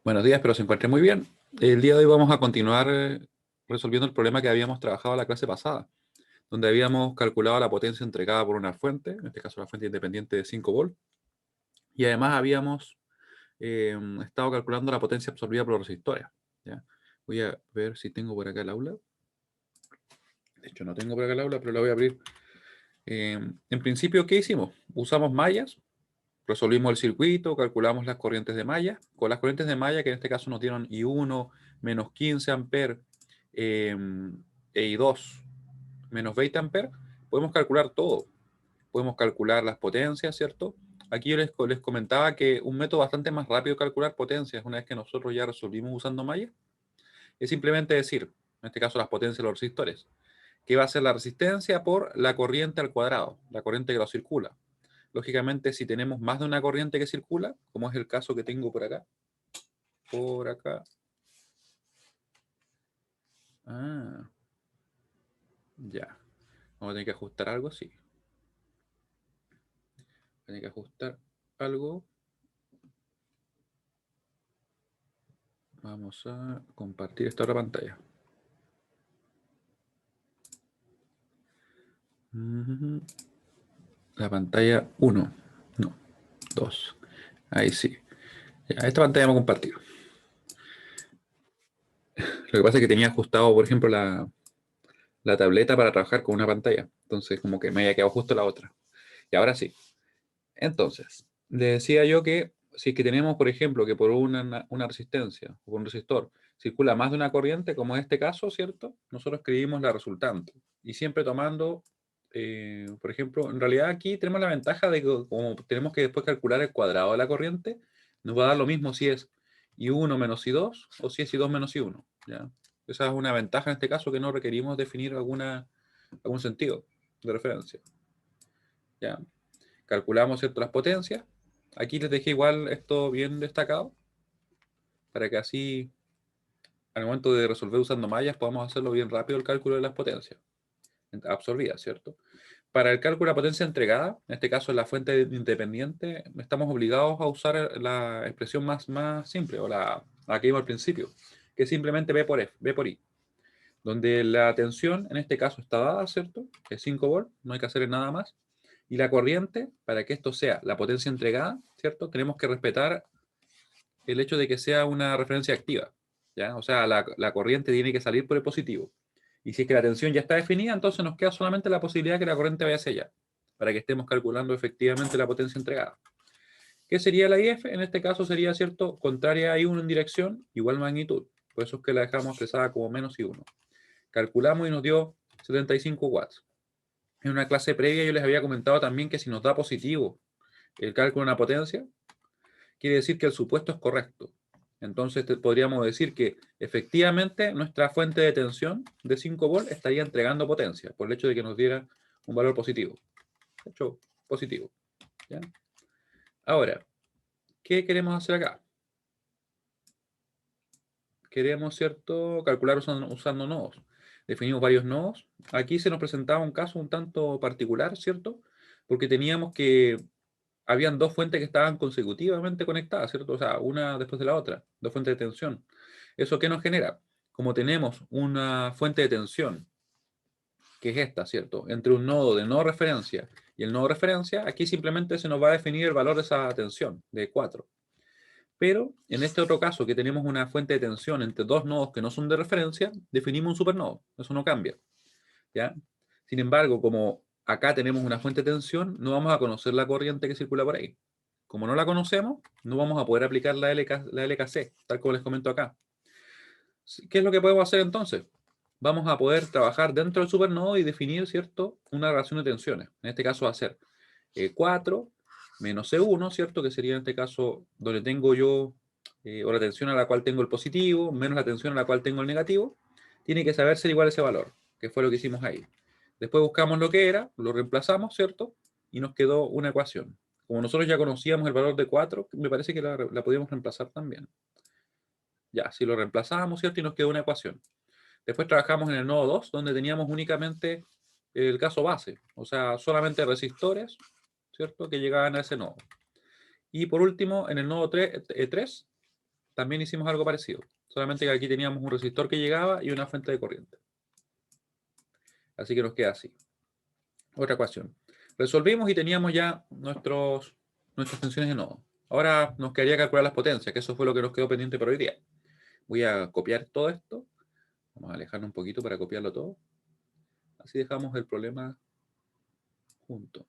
Buenos días, espero se encuentren muy bien. El día de hoy vamos a continuar resolviendo el problema que habíamos trabajado la clase pasada, donde habíamos calculado la potencia entregada por una fuente, en este caso la fuente independiente de 5 volts, y además habíamos estado calculando la potencia absorbida por los resistores. ¿Ya? Voy a ver si tengo por acá el aula. De hecho, no tengo por acá el aula, pero la voy a abrir. En principio, ¿qué hicimos? Usamos mallas. Resolvimos el circuito, calculamos las corrientes de malla. Con las corrientes de malla, que en este caso nos dieron I1 menos 15 amperes e I2 menos 20 amperes, podemos calcular todo. Podemos calcular las potencias, ¿cierto? Aquí yo les comentaba que un método bastante más rápido de calcular potencias, una vez que nosotros ya resolvimos usando malla, es simplemente decir, en este caso las potencias de los resistores, que va a ser la resistencia por la corriente al cuadrado, la corriente que lo circula. Lógicamente, si tenemos más de una corriente que circula, como es el caso que tengo por acá. Ah, ya. Vamos a tener que ajustar algo, sí. Tener que ajustar algo. Vamos a compartir esta otra pantalla. La pantalla 1. No, 2. Ahí sí. Ya, esta pantalla vamos a compartir. Lo que pasa es que tenía ajustado, por ejemplo, la tableta para trabajar con una pantalla. Entonces, como que me había quedado justo la otra. Y ahora sí. Entonces, le decía yo que si es que tenemos, por ejemplo, que por una resistencia o un resistor circula más de una corriente, como en este caso, ¿cierto? Nosotros escribimos la resultante. Y siempre tomando, por ejemplo, en realidad aquí tenemos la ventaja de que como tenemos que después calcular el cuadrado de la corriente, nos va a dar lo mismo si es I1 menos I2 o si es I2 menos I1. ¿Ya? Esa es una ventaja en este caso que no requerimos definir algún sentido de referencia. ¿Ya? Calculamos, ¿cierto?, las potencias. Aquí les dejé igual esto bien destacado, para que así, al momento de resolver usando mallas, podamos hacerlo bien rápido el cálculo de las potencias absorbidas, ¿cierto? Para el cálculo de la potencia entregada, en este caso en la fuente independiente, estamos obligados a usar la expresión más simple, o la que vimos al principio, que es simplemente V por F, V por I, donde la tensión, en este caso, está dada, ¿cierto? Es 5 volts, no hay que hacer nada más. Y la corriente, para que esto sea la potencia entregada, ¿cierto? Tenemos que respetar el hecho de que sea una referencia activa, ¿ya? O sea, la corriente tiene que salir por el positivo. Y si es que la tensión ya está definida, entonces nos queda solamente la posibilidad de que la corriente vaya hacia allá, para que estemos calculando efectivamente la potencia entregada. ¿Qué sería la IF? En este caso sería, ¿cierto?, contraria a I1 en dirección, igual magnitud. Por eso es que la dejamos expresada como menos I1. Calculamos y nos dio 75 watts. En una clase previa yo les había comentado también que si nos da positivo el cálculo de una potencia, quiere decir que el supuesto es correcto. Entonces podríamos decir que efectivamente nuestra fuente de tensión de 5 volts estaría entregando potencia por el hecho de que nos diera un valor positivo. De hecho, positivo. ¿Ya? Ahora, ¿qué queremos hacer acá? Queremos, ¿cierto?, calcular usando nodos. Definimos varios nodos. Aquí se nos presentaba un caso un tanto particular, ¿cierto? Porque teníamos que habían dos fuentes que estaban consecutivamente conectadas, ¿cierto? O sea, una después de la otra, dos fuentes de tensión. ¿Eso qué nos genera? Como tenemos una fuente de tensión, que es esta, ¿cierto? Entre un nodo de no referencia y el nodo de referencia, aquí simplemente se nos va a definir el valor de esa tensión, de 4. Pero en este otro caso, que tenemos una fuente de tensión entre dos nodos que no son de referencia, definimos un supernodo. Eso no cambia, ¿ya? Sin embargo, como acá tenemos una fuente de tensión, no vamos a conocer la corriente que circula por ahí. Como no la conocemos, no vamos a poder aplicar la LKC, tal como les comento acá. ¿Qué es lo que podemos hacer entonces? Vamos a poder trabajar dentro del supernodo y definir, ¿cierto?, una relación de tensiones. En este caso va a ser 4 menos C1, ¿cierto?, que sería en este caso donde tengo yo, o la tensión a la cual tengo el positivo, menos la tensión a la cual tengo el negativo. Tiene que saber ser igual a ese valor, que fue lo que hicimos ahí. Después buscamos lo que era, lo reemplazamos, ¿cierto? Y nos quedó una ecuación. Como nosotros ya conocíamos el valor de 4, me parece que la podíamos reemplazar también. Ya, si lo reemplazamos, ¿cierto? Y nos quedó una ecuación. Después trabajamos en el nodo 2, donde teníamos únicamente el caso base, o sea, solamente resistores, ¿cierto?, que llegaban a ese nodo. Y por último, en el nodo 3, también hicimos algo parecido. Solamente que aquí teníamos un resistor que llegaba y una fuente de corriente. Así que nos queda así. Otra ecuación. Resolvimos y teníamos ya nuestras tensiones de nodo. Ahora nos quedaría calcular las potencias, que eso fue lo que nos quedó pendiente para hoy día. Voy a copiar todo esto. Vamos a alejarnos un poquito para copiarlo todo. Así dejamos el problema junto.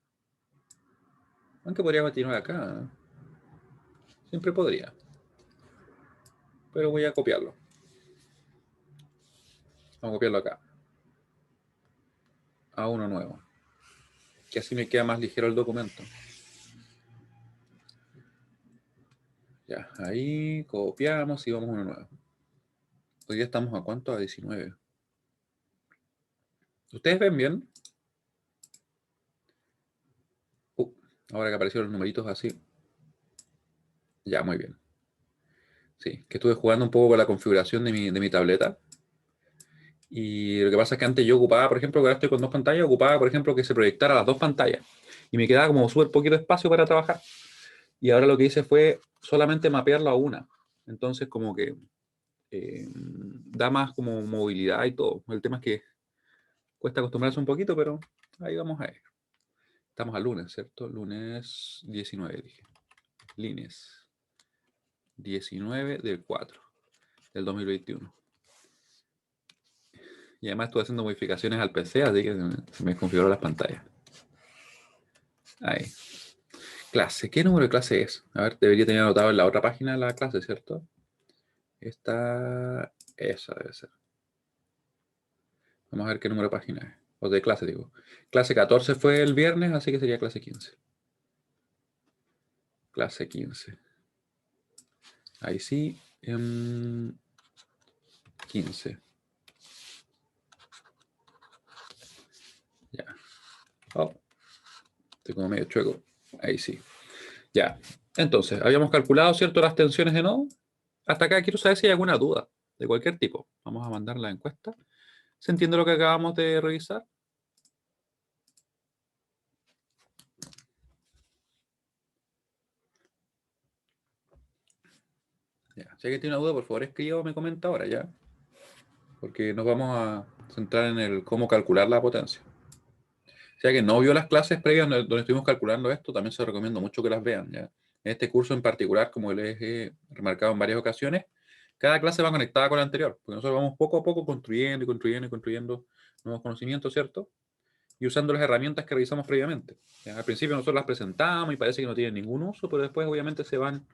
Aunque podría continuar acá. Siempre podría. Pero voy a copiarlo. Vamos a copiarlo acá. A uno nuevo. Que así me queda más ligero el documento. Ya, ahí copiamos y vamos a uno nuevo. Hoy día estamos a cuánto? A 19. ¿Ustedes ven bien? Ahora que aparecieron los numeritos así. Ya, muy bien. Sí, que estuve jugando un poco con la configuración de mi tableta. Y lo que pasa es que antes yo ocupaba, por ejemplo, que ahora estoy con dos pantallas, ocupaba, por ejemplo, que se proyectara las dos pantallas. Y me quedaba como súper poquito espacio para trabajar. Y ahora lo que hice fue solamente mapearlo a una. Entonces, como que da más como movilidad y todo. El tema es que cuesta acostumbrarse un poquito, pero ahí vamos a ver. Estamos al lunes, ¿cierto? Lunes 19, dije. Lunes 19 del 4 del 2021. Y además estuve haciendo modificaciones al PC, así que se me configuró las pantallas. Ahí. Clase. ¿Qué número de clase es? A ver, debería tener anotado en la otra página la clase, ¿cierto? Esa debe ser. Vamos a ver qué número de página es. O de clase, digo. Clase 14 fue el viernes, así que sería clase 15. Clase 15. Ahí sí. 15. Ya. Oh, estoy como medio chueco. Ahí sí. Ya. Entonces, habíamos calculado, ¿cierto?, las tensiones de nodo. Hasta acá quiero saber si hay alguna duda de cualquier tipo. Vamos a mandar la encuesta. ¿Se entiende lo que acabamos de revisar? Ya. Si alguien tiene una duda, por favor escriba o me comenta ahora, ¿ya? Porque nos vamos a centrar en el cómo calcular la potencia. Si alguien no vio las clases previas donde estuvimos calculando esto, también se recomiendo mucho que las vean, ¿ya? En este curso en particular, como les he remarcado en varias ocasiones, cada clase va conectada con la anterior, porque nosotros vamos poco a poco construyendo y construyendo y construyendo nuevos conocimientos, ¿cierto? Y usando las herramientas que revisamos previamente. ¿Ya? Al principio nosotros las presentamos y parece que no tienen ningún uso, pero después obviamente se van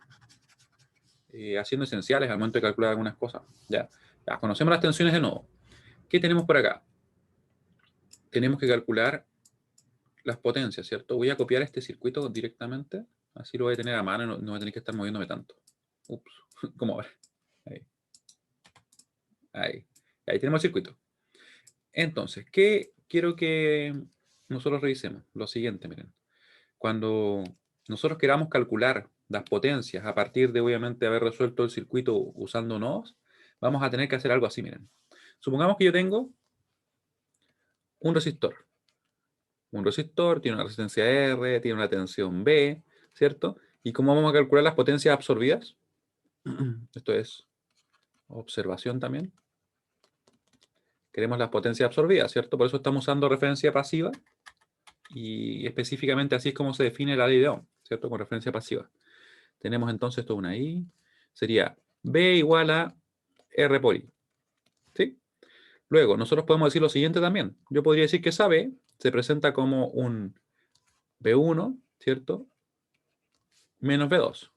haciendo esenciales al momento de calcular algunas cosas. ¿Ya? Ya, conocemos las tensiones de nodo. ¿Qué tenemos por acá? Tenemos que calcular las potencias, ¿cierto? Voy a copiar este circuito directamente, así lo voy a tener a mano y no voy a tener que estar moviéndome tanto. Ups, ¿cómo va? Ahí. Ahí. Ahí tenemos el circuito. Entonces, ¿qué quiero que nosotros revisemos? Lo siguiente, miren. Cuando nosotros queramos calcular las potencias a partir de, obviamente, haber resuelto el circuito usando nodos, vamos a tener que hacer algo así, miren. Supongamos que yo tengo un resistor. Un resistor tiene una resistencia R, tiene una tensión B, ¿cierto? ¿Y cómo vamos a calcular las potencias absorbidas? Esto es observación también. Queremos las potencias absorbidas, ¿cierto? Por eso estamos usando referencia pasiva y específicamente así es como se define la ley de Ohm, ¿cierto? Con referencia pasiva. Tenemos entonces esto una I, sería B igual a R por I, ¿sí? Luego, nosotros podemos decir lo siguiente también. Yo podría decir que esa B se presenta como un B1, ¿cierto? Menos B2.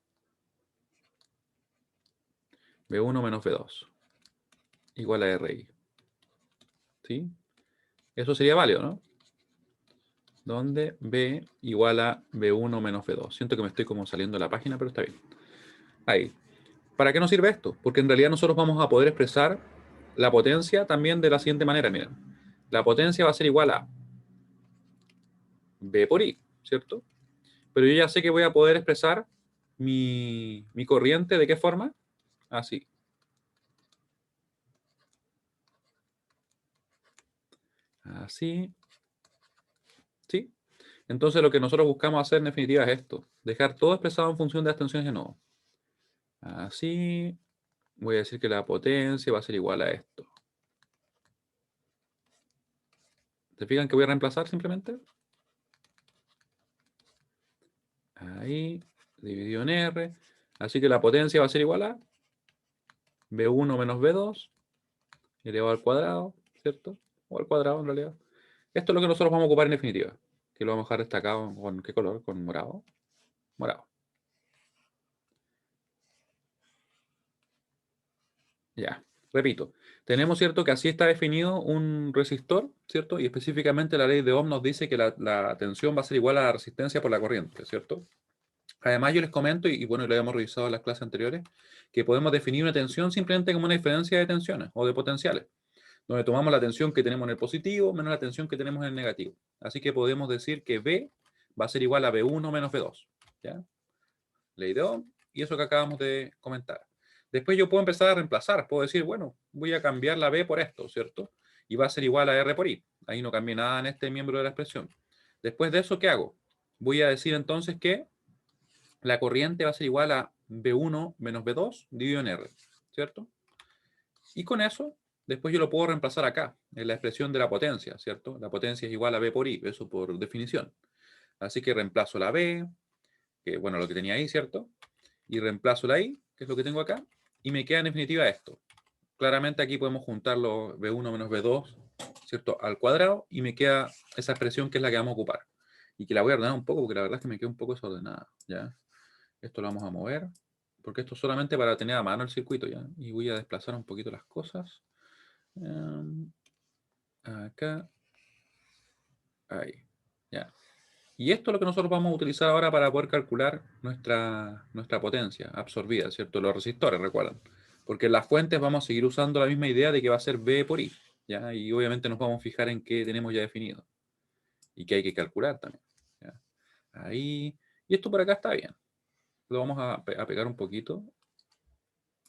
B1 menos B2 igual a RI. ¿Sí? Eso sería válido, ¿no? Donde B igual a B1 menos B2. Siento que me estoy como saliendo de la página, pero está bien. Ahí. ¿Para qué nos sirve esto? Porque en realidad nosotros vamos a poder expresar la potencia también de la siguiente manera. Miren, la potencia va a ser igual a B por I, ¿cierto? Pero yo ya sé que voy a poder expresar mi corriente, ¿de qué forma? Así. Así. ¿Sí? Entonces lo que nosotros buscamos hacer en definitiva es esto. Dejar todo expresado en función de las tensiones de nodo. Así. voy a decir que la potencia va a ser igual a esto. ¿Se fijan que voy a reemplazar simplemente? Ahí, dividido en R. Así que la potencia va a ser igual a B1 menos B2 elevado al cuadrado, ¿cierto? O al cuadrado en realidad. Esto es lo que nosotros vamos a ocupar en definitiva. Que lo vamos a dejar destacado con ¿qué color? Con morado. Morado. Ya, repito. Tenemos, ¿cierto?, que así está definido un resistor, ¿cierto? Y específicamente la ley de Ohm nos dice que la tensión va a ser igual a la resistencia por la corriente, ¿cierto? Además, yo les comento, y bueno, lo habíamos revisado en las clases anteriores, que podemos definir una tensión simplemente como una diferencia de tensiones o de potenciales, donde tomamos la tensión que tenemos en el positivo menos la tensión que tenemos en el negativo. Así que podemos decir que V va a ser igual a V1 menos V2. ¿Ya? Ley de Ohm, y eso que acabamos de comentar. Después yo puedo empezar a reemplazar, puedo decir, bueno, voy a cambiar la B por esto, ¿cierto? Y va a ser igual a R por I. Ahí no cambié nada en este miembro de la expresión. Después de eso, ¿qué hago? Voy a decir entonces que la corriente va a ser igual a B1 menos B2 dividido en R, ¿cierto? Y con eso, después yo lo puedo reemplazar acá, en la expresión de la potencia, ¿cierto? La potencia es igual a B por I, eso por definición. Así que reemplazo la B, que bueno, lo que tenía ahí, ¿cierto? Y reemplazo la I, que es lo que tengo acá, y me queda en definitiva esto. Claramente aquí podemos juntarlo B1 menos B2, ¿cierto? Al cuadrado, y me queda esa expresión que es la que vamos a ocupar. Y que la voy a ordenar un poco, porque la verdad es que me queda un poco desordenada, ¿ya? Esto lo vamos a mover, porque esto es solamente para tener a mano el circuito, ¿ya? Y voy a desplazar un poquito las cosas. Acá. Ahí. ¿Ya? Y esto es lo que nosotros vamos a utilizar ahora para poder calcular nuestra potencia absorbida, ¿cierto? Los resistores, recuerdan. Porque en las fuentes vamos a seguir usando la misma idea de que va a ser V por I, ¿ya? Y obviamente nos vamos a fijar en qué tenemos ya definido. Y que hay que calcular también, ¿ya? Ahí. Y esto por acá está bien. Lo vamos a pegar un poquito.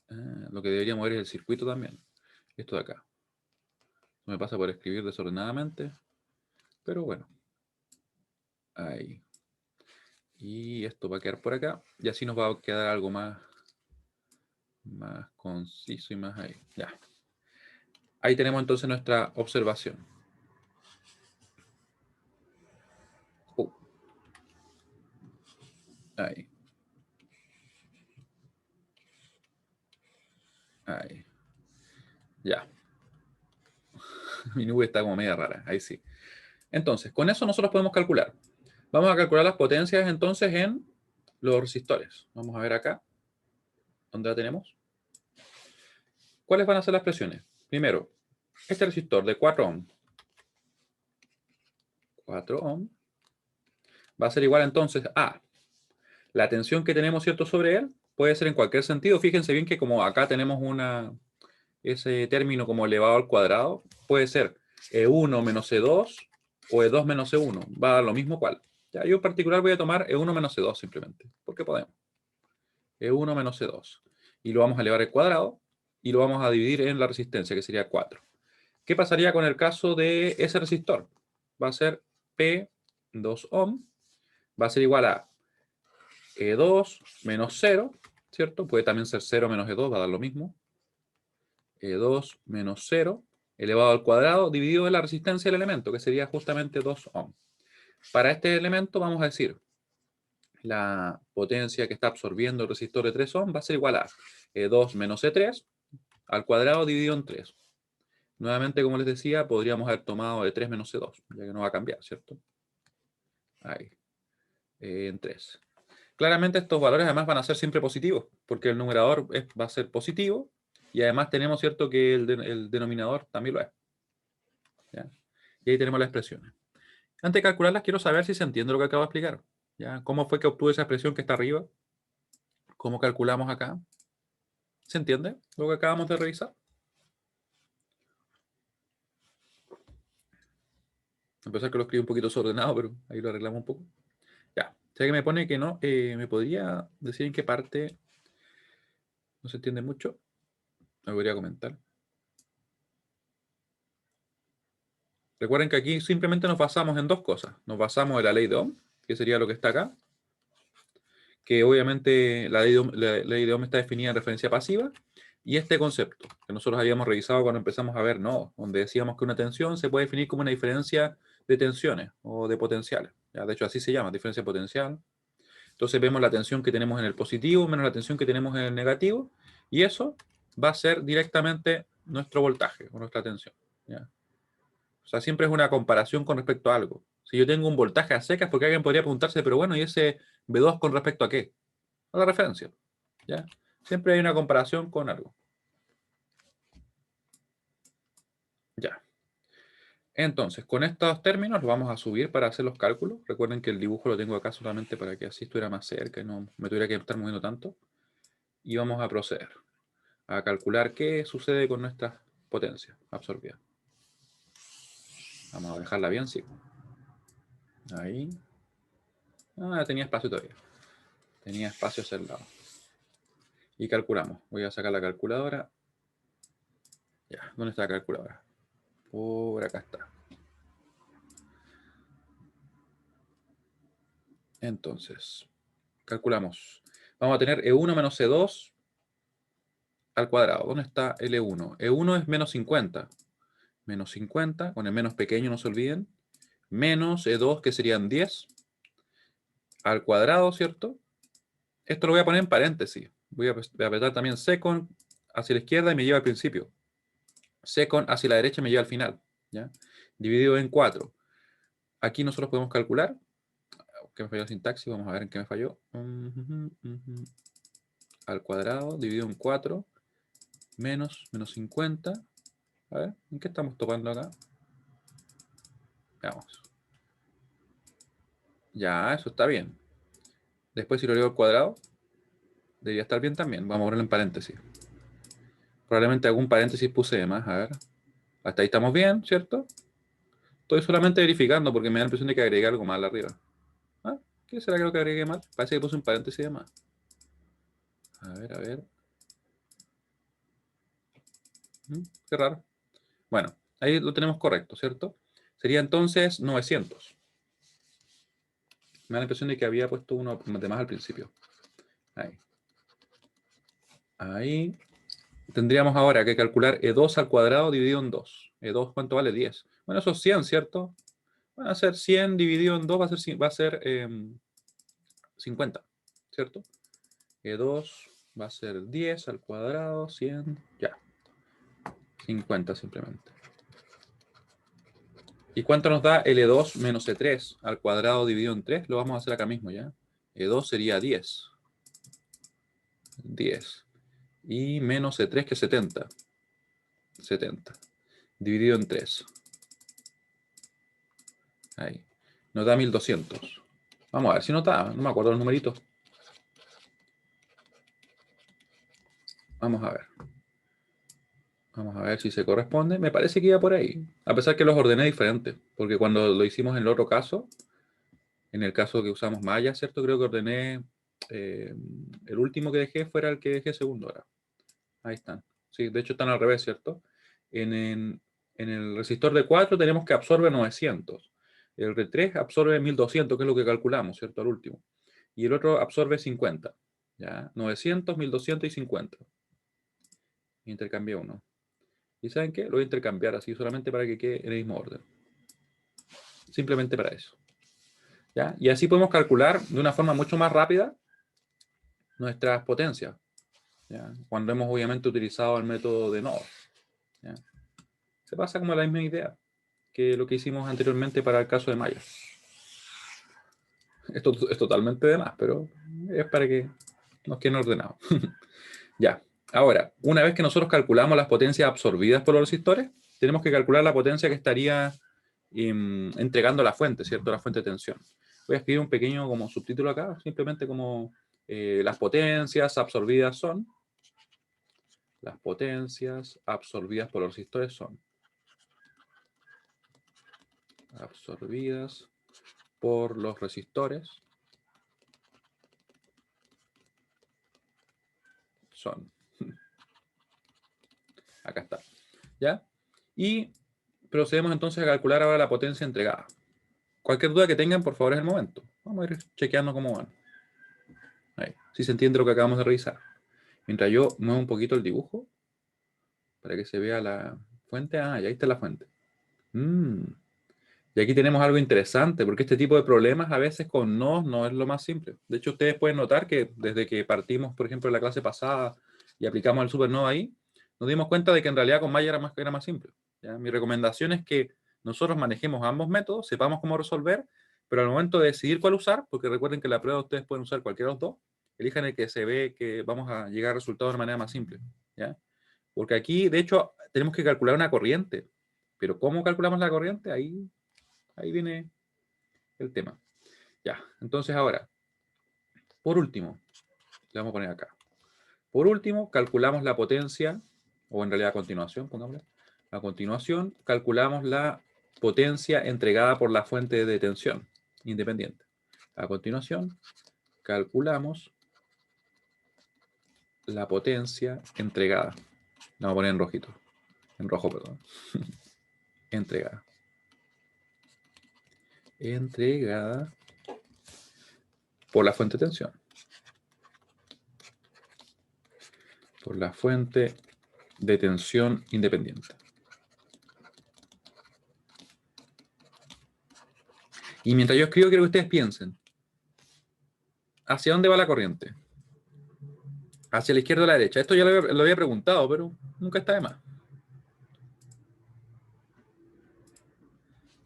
Lo que debería mover es el circuito también. Esto de acá. No me pasa por escribir desordenadamente. Pero bueno. Ahí. Y esto va a quedar por acá. Y así nos va a quedar algo más conciso y más ahí. Ya. Ahí tenemos entonces nuestra observación. Ahí. Ahí. Ya. Mi nube está como media rara. Ahí sí. Entonces, con eso nosotros podemos calcular. Vamos a calcular las potencias entonces en los resistores. Vamos a ver acá. ¿Dónde la tenemos? ¿Cuáles van a ser las presiones? Primero, este resistor de 4 ohm. 4 ohm. Va a ser igual entonces a la tensión que tenemos, ¿cierto?, sobre él. Puede ser en cualquier sentido. Fíjense bien que como acá tenemos ese término como elevado al cuadrado, puede ser E1 menos E2 o E2 menos E1. Va a dar lo mismo cual. Ya, yo en particular voy a tomar E1 menos E2 simplemente, porque podemos. E1 menos E2. Y lo vamos a elevar al cuadrado y lo vamos a dividir en la resistencia, que sería 4. ¿Qué pasaría con el caso de ese resistor? Va a ser P2 ohm, va a ser igual a E2 menos 0, ¿cierto? Puede también ser 0 menos E2, va a dar lo mismo. E2 menos 0 elevado al cuadrado dividido en la resistencia del elemento, que sería justamente 2 ohm. Para este elemento vamos a decir la potencia que está absorbiendo el resistor de 3 ohm va a ser igual a E2 menos E3 al cuadrado dividido en 3. Nuevamente, como les decía, podríamos haber tomado E3 menos E2, ya que no va a cambiar, ¿cierto? Ahí, en 3. Claramente estos valores además van a ser siempre positivos, porque el numerador va a ser positivo y además tenemos, ¿cierto?, que el denominador también lo es. ¿Ya? Y ahí tenemos las expresiones. Antes de calcularlas, quiero saber si se entiende lo que acabo de explicar. ¿Ya? ¿Cómo fue que obtuve esa expresión que está arriba? ¿Cómo calculamos acá? ¿Se entiende lo que acabamos de revisar? A pesar que lo escribí un poquito desordenado, pero ahí lo arreglamos un poco. Ya. O sea que me pone que no. ¿Me podría decir en qué parte no se entiende mucho? Me podría comentar. Recuerden que aquí simplemente nos basamos en dos cosas. Nos basamos en la ley de Ohm, que sería lo que está acá, que obviamente la ley de Ohm está definida en referencia pasiva, y este concepto que nosotros habíamos revisado cuando empezamos a ver, no, donde decíamos que una tensión se puede definir como una diferencia de tensiones o de potenciales. ¿Ya? De hecho, así se llama, diferencia potencial. Entonces vemos la tensión que tenemos en el positivo menos la tensión que tenemos en el negativo, y eso va a ser directamente nuestro voltaje o nuestra tensión. ¿Ya? O sea, siempre es una comparación con respecto a algo. Si yo tengo un voltaje a secas, porque alguien podría preguntarse, pero bueno, ¿y ese V2 con respecto a qué? A la referencia. ¿Ya? Siempre hay una comparación con algo. Ya. Entonces, con estos términos los vamos a subir para hacer los cálculos. Recuerden que el dibujo lo tengo acá solamente para que así estuviera más cerca y no me tuviera que estar moviendo tanto. Y vamos a proceder a calcular qué sucede con nuestra potencia absorbida. Vamos a dejarla bien, sí. Ahí. Ah, tenía espacio todavía. Tenía espacio hacia el lado. Y calculamos. Voy a sacar la calculadora. Ya, ¿dónde está la calculadora? Por acá está. Entonces, calculamos. Vamos a tener E1 menos E2 al cuadrado. ¿Dónde está el E1? E1 es menos 50. Menos 50, con el menos pequeño no se olviden. Menos E2, que serían 10 al cuadrado, ¿cierto? Esto lo voy a poner en paréntesis. Voy a apretar también second hacia la izquierda y me lleva al principio. Second hacia la derecha y me lleva al final. ¿Ya? Dividido en 4. Aquí nosotros podemos calcular. Que me falló la sintaxis, vamos a ver en qué me falló. Al cuadrado, dividido en 4, menos 50. A ver, ¿en qué estamos topando acá? Veamos. Ya, eso está bien. Después si lo leo al cuadrado, debería estar bien también. Vamos a ponerlo en paréntesis. Probablemente algún paréntesis puse de más, a ver. Hasta ahí estamos bien, ¿cierto? Estoy solamente verificando porque me da la impresión de que agregué algo mal arriba. ¿Ah? ¿Qué será que lo que agregué mal? Parece que puse un paréntesis de más. A ver, a ver. Qué raro. Bueno, ahí lo tenemos correcto, ¿cierto? Sería entonces 900. Me da la impresión de que había puesto uno de más al principio. Ahí. Ahí. Tendríamos ahora que calcular E2 al cuadrado dividido en 2. E2, ¿cuánto vale? 10. Bueno, eso es 100, ¿cierto? Va a ser 100 dividido en 2, va a ser 50, ¿cierto? E2 va a ser 10 al cuadrado, 100, ya. 50 simplemente. ¿Y cuánto nos da el E2 menos E3 al cuadrado dividido en 3? Lo vamos a hacer acá mismo, ¿ya? E2 sería 10. 10. Y menos E3 que 70. 70. Dividido en 3. Ahí. Nos da 1200. Vamos a ver si nos da. No me acuerdo los numeritos. Vamos a ver. Vamos a ver si se corresponde. Me parece que iba por ahí. A pesar que los ordené diferentes. Porque cuando lo hicimos en el otro caso, en el caso que usamos Maya, ¿cierto? Creo que ordené. El último que dejé fuera el que dejé segundo ahora. Ahí están. Sí, de hecho están al revés, ¿cierto? En el resistor de 4 tenemos que absorbe 900. El de 3 absorbe 1200, que es lo que calculamos, ¿cierto? Al último. Y el otro absorbe 50. ¿Ya? 900, 1200 y 50. Intercambié uno. ¿Y saben qué? Lo voy a intercambiar así solamente para que quede en el mismo orden. Simplemente para eso. ¿Ya? Y así podemos calcular de una forma mucho más rápida nuestras potencias. ¿Ya? Cuando hemos obviamente utilizado el método de nodo. ¿Ya? Se pasa como la misma idea que lo que hicimos anteriormente para el caso de Maya. Esto es totalmente de más, pero es para que nos queden ordenados. Ya. Ahora, una vez que nosotros calculamos las potencias absorbidas por los resistores, tenemos que calcular la potencia que estaría entregando la fuente, ¿cierto? La fuente de tensión. Voy a escribir un pequeño como subtítulo acá, simplemente como las potencias absorbidas son. Las potencias absorbidas por los resistores son. Absorbidas por los resistores son. Acá está. ¿Ya? Y procedemos entonces a calcular ahora la potencia entregada. Cualquier duda que tengan, por favor, es el momento. Vamos a ir chequeando cómo van. Ahí. Si se entiende lo que acabamos de revisar. Mientras yo muevo un poquito el dibujo para que se vea la fuente. Ah, y ahí está la fuente. Y aquí tenemos algo interesante, porque este tipo de problemas a veces con nodos no es lo más simple. De hecho, ustedes pueden notar que desde que partimos, por ejemplo, en la clase pasada y aplicamos el supernodo ahí, nos dimos cuenta de que en realidad con Maya era más simple. ¿Ya? Mi recomendación es que nosotros manejemos ambos métodos, sepamos cómo resolver, pero al momento de decidir cuál usar, porque recuerden que en la prueba ustedes pueden usar cualquiera de los dos, elijan el que se ve que vamos a llegar a resultados de manera más simple. ¿Ya? Porque aquí, de hecho, tenemos que calcular una corriente. Pero ¿cómo calculamos la corriente? Ahí viene el tema. Ya, entonces ahora, por último, le vamos a poner acá. Por último, calculamos la potencia, o en realidad a continuación, pongámosle. A continuación, calculamos la potencia entregada por la fuente de tensión independiente. A continuación, calculamos la potencia entregada. La vamos a poner en rojito. En rojo, perdón. Entregada. Entregada por la fuente de tensión. Por la fuente de tensión independiente. Y mientras yo escribo, quiero que ustedes piensen. ¿Hacia dónde va la corriente? ¿Hacia la izquierda o la derecha? Esto ya lo había preguntado, pero nunca está de más.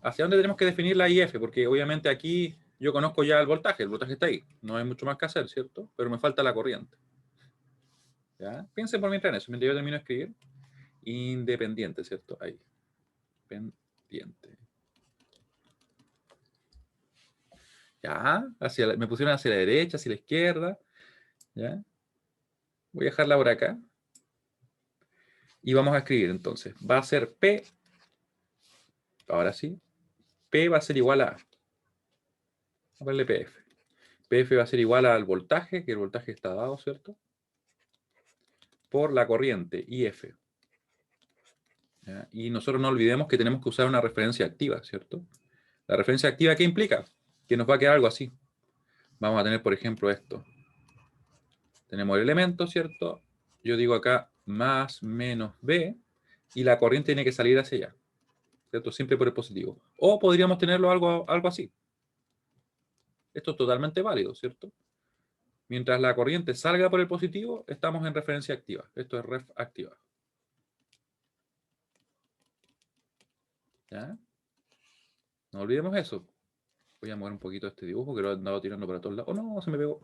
¿Hacia dónde tenemos que definir la IF? Porque obviamente aquí yo conozco ya el voltaje está ahí. No hay mucho más que hacer, ¿cierto? Pero me falta la corriente. ¿Ya? Piensen por mientras en eso, mientras yo termino de escribir. Independiente, ¿cierto? Ahí. Pendiente. Ya, me pusieron hacia la derecha, hacia la izquierda. ¿Ya? Voy a dejarla por acá. Y vamos a escribir entonces. Va a ser P. Ahora sí. P va a ser igual a ponerle PF. PF va a ser igual al voltaje, que el voltaje está dado, ¿cierto? Por la corriente, IF. ¿Ya? Y nosotros no olvidemos que tenemos que usar una referencia activa, ¿cierto? La referencia activa, ¿qué implica? Que nos va a quedar algo así. Vamos a tener, por ejemplo, esto. Tenemos el elemento, ¿cierto? Yo digo acá más menos B, y la corriente tiene que salir hacia allá, ¿cierto? Siempre por el positivo. O podríamos tenerlo algo así. Esto es totalmente válido, ¿cierto? Mientras la corriente salga por el positivo, estamos en referencia activa. Esto es ref activa. ¿Ya? No olvidemos eso. Voy a mover un poquito este dibujo que lo he andado tirando para todos lados. Oh, no, se me pegó.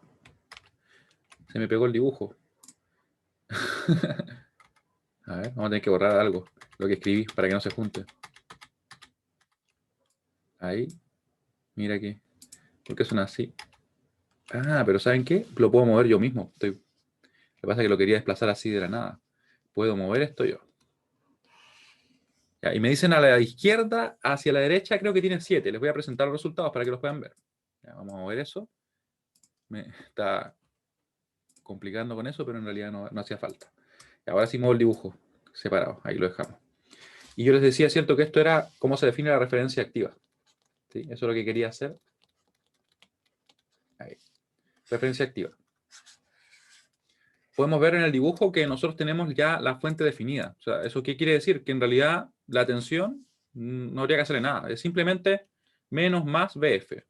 Se me pegó el dibujo. A ver, vamos a tener que borrar algo. Lo que escribí para que no se junte. Ahí. Mira aquí. ¿Por qué suena así? Ah, pero ¿saben qué? Lo puedo mover yo mismo. Lo que pasa es que lo quería desplazar así de la nada. Puedo mover esto yo. Ya, y me dicen a la izquierda, hacia la derecha, creo que tiene 7. Les voy a presentar los resultados para que los puedan ver. Ya, vamos a mover eso. Me está complicando con eso, pero en realidad no hacía falta. Y ahora sí muevo el dibujo separado. Ahí lo dejamos. Y yo les decía, cierto, que esto era cómo se define la referencia activa. ¿Sí? Eso es lo que quería hacer. Ahí. Referencia activa. Podemos ver en el dibujo que nosotros tenemos ya la fuente definida. O sea, ¿eso qué quiere decir? Que en realidad la tensión no habría que hacerle nada. Es simplemente menos más BF.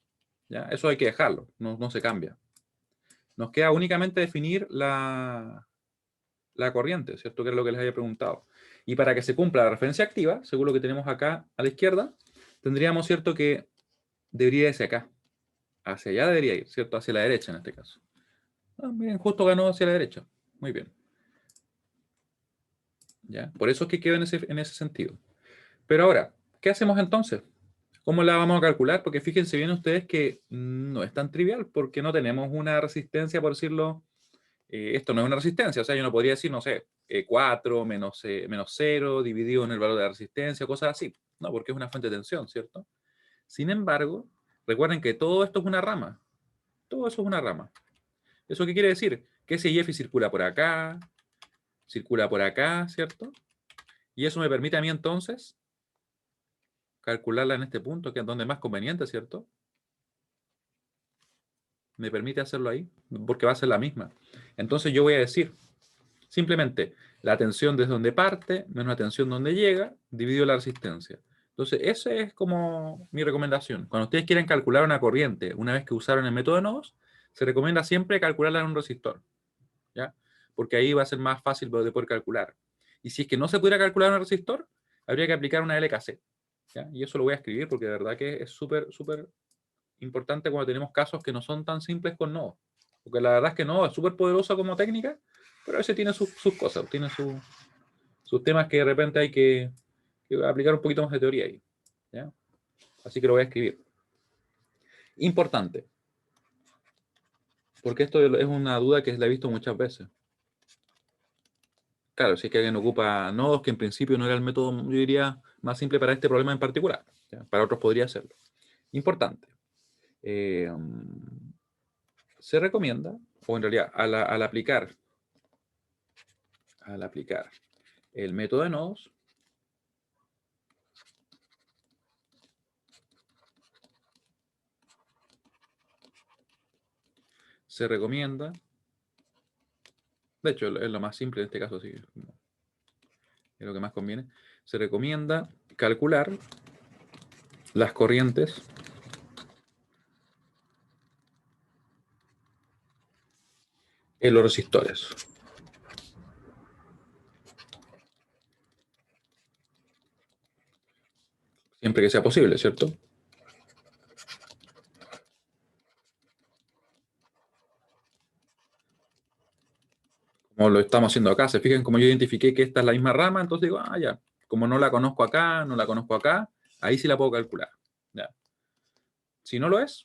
¿Ya? Eso hay que dejarlo. No se cambia. Nos queda únicamente definir la corriente, ¿cierto? Que es lo que les había preguntado. Y para que se cumpla la referencia activa, según lo que tenemos acá a la izquierda, tendríamos, ¿cierto? Que debería irse acá. Hacia allá debería ir, ¿cierto? Hacia la derecha en este caso. Ah, miren, justo ganó hacia la derecha. Muy bien. ¿Ya? Por eso es que quedó en ese sentido. Pero ahora, ¿qué hacemos entonces? ¿Cómo la vamos a calcular? Porque fíjense bien ustedes que no es tan trivial porque no tenemos una resistencia, por decirlo, esto no es una resistencia, o sea, yo no podría decir, no sé, 4 menos 0 dividido en el valor de la resistencia, cosas así. No, porque es una fuente de tensión, ¿cierto? Sin embargo, recuerden que todo esto es una rama. Todo eso es una rama. ¿Eso qué quiere decir? Que ese IF circula por acá, ¿cierto? Y eso me permite a mí entonces calcularla en este punto, que es donde es más conveniente, ¿cierto? me permite hacerlo ahí, porque va a ser la misma. Entonces yo voy a decir simplemente la tensión desde donde parte menos la tensión donde llega, dividido la resistencia. Entonces, esa es como mi recomendación. Cuando ustedes quieren calcular una corriente, una vez que usaron el método de nodos, se recomienda siempre calcularla en un resistor, ¿ya? Porque ahí va a ser más fácil de poder calcular. Y si es que no se pudiera calcular en un resistor, habría que aplicar una LKC, ¿ya? Y eso lo voy a escribir porque de verdad que es súper, súper importante cuando tenemos casos que no son tan simples con nodos. Porque la verdad es que no, es súper poderosa como técnica, pero ese tiene sus cosas, tiene sus temas que de repente hay que aplicar un poquito más de teoría ahí, ¿ya? Así que lo voy a escribir. Importante, porque esto es una duda que la he visto muchas veces. Claro, si es que alguien ocupa nodos, que en principio no era el método, yo diría, más simple para este problema en particular, ¿ya? Para otros podría serlo. Importante. Se recomienda, o en realidad al aplicar el método de nodos, se recomienda, de hecho es lo más simple en este caso, sí, es lo que más conviene, se recomienda calcular las corrientes en los resistores. Siempre que sea posible, ¿cierto? Como lo estamos haciendo acá. Se fijan, como yo identifiqué que esta es la misma rama, entonces digo, ah, ya, como no la conozco acá, no la conozco acá, ahí sí la puedo calcular. Ya. Si no lo es,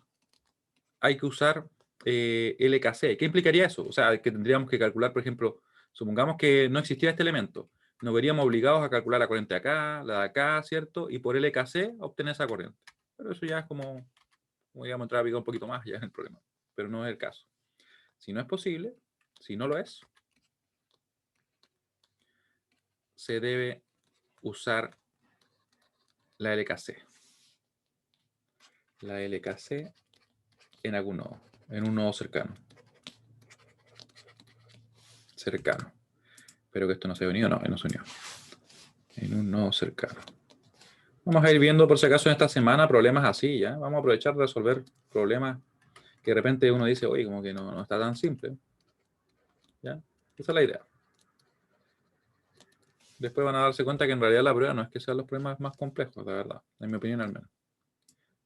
hay que usar LKC. ¿Qué implicaría eso? O sea, que tendríamos que calcular, por ejemplo, supongamos que no existiera este elemento, nos veríamos obligados a calcular la corriente acá, la de acá, ¿cierto? Y por LKC obtener esa corriente. Pero eso ya es como digamos, entrar a picar un poquito más, ya es el problema. Pero no es el caso. Si no es posible, si no lo es, se debe usar la LKC. La LKC en algún nodo, en un nodo cercano. Cercano. Espero que esto no se haya unido. No, no se unió. En un nodo cercano. Vamos a ir viendo por si acaso en esta semana problemas así, ¿ya? Vamos a aprovechar de resolver problemas que de repente uno dice, oye, como que no está tan simple. ¿Ya? Esa es la idea. Después van a darse cuenta que en realidad la prueba no es que sean los problemas más complejos, la verdad, en mi opinión al menos.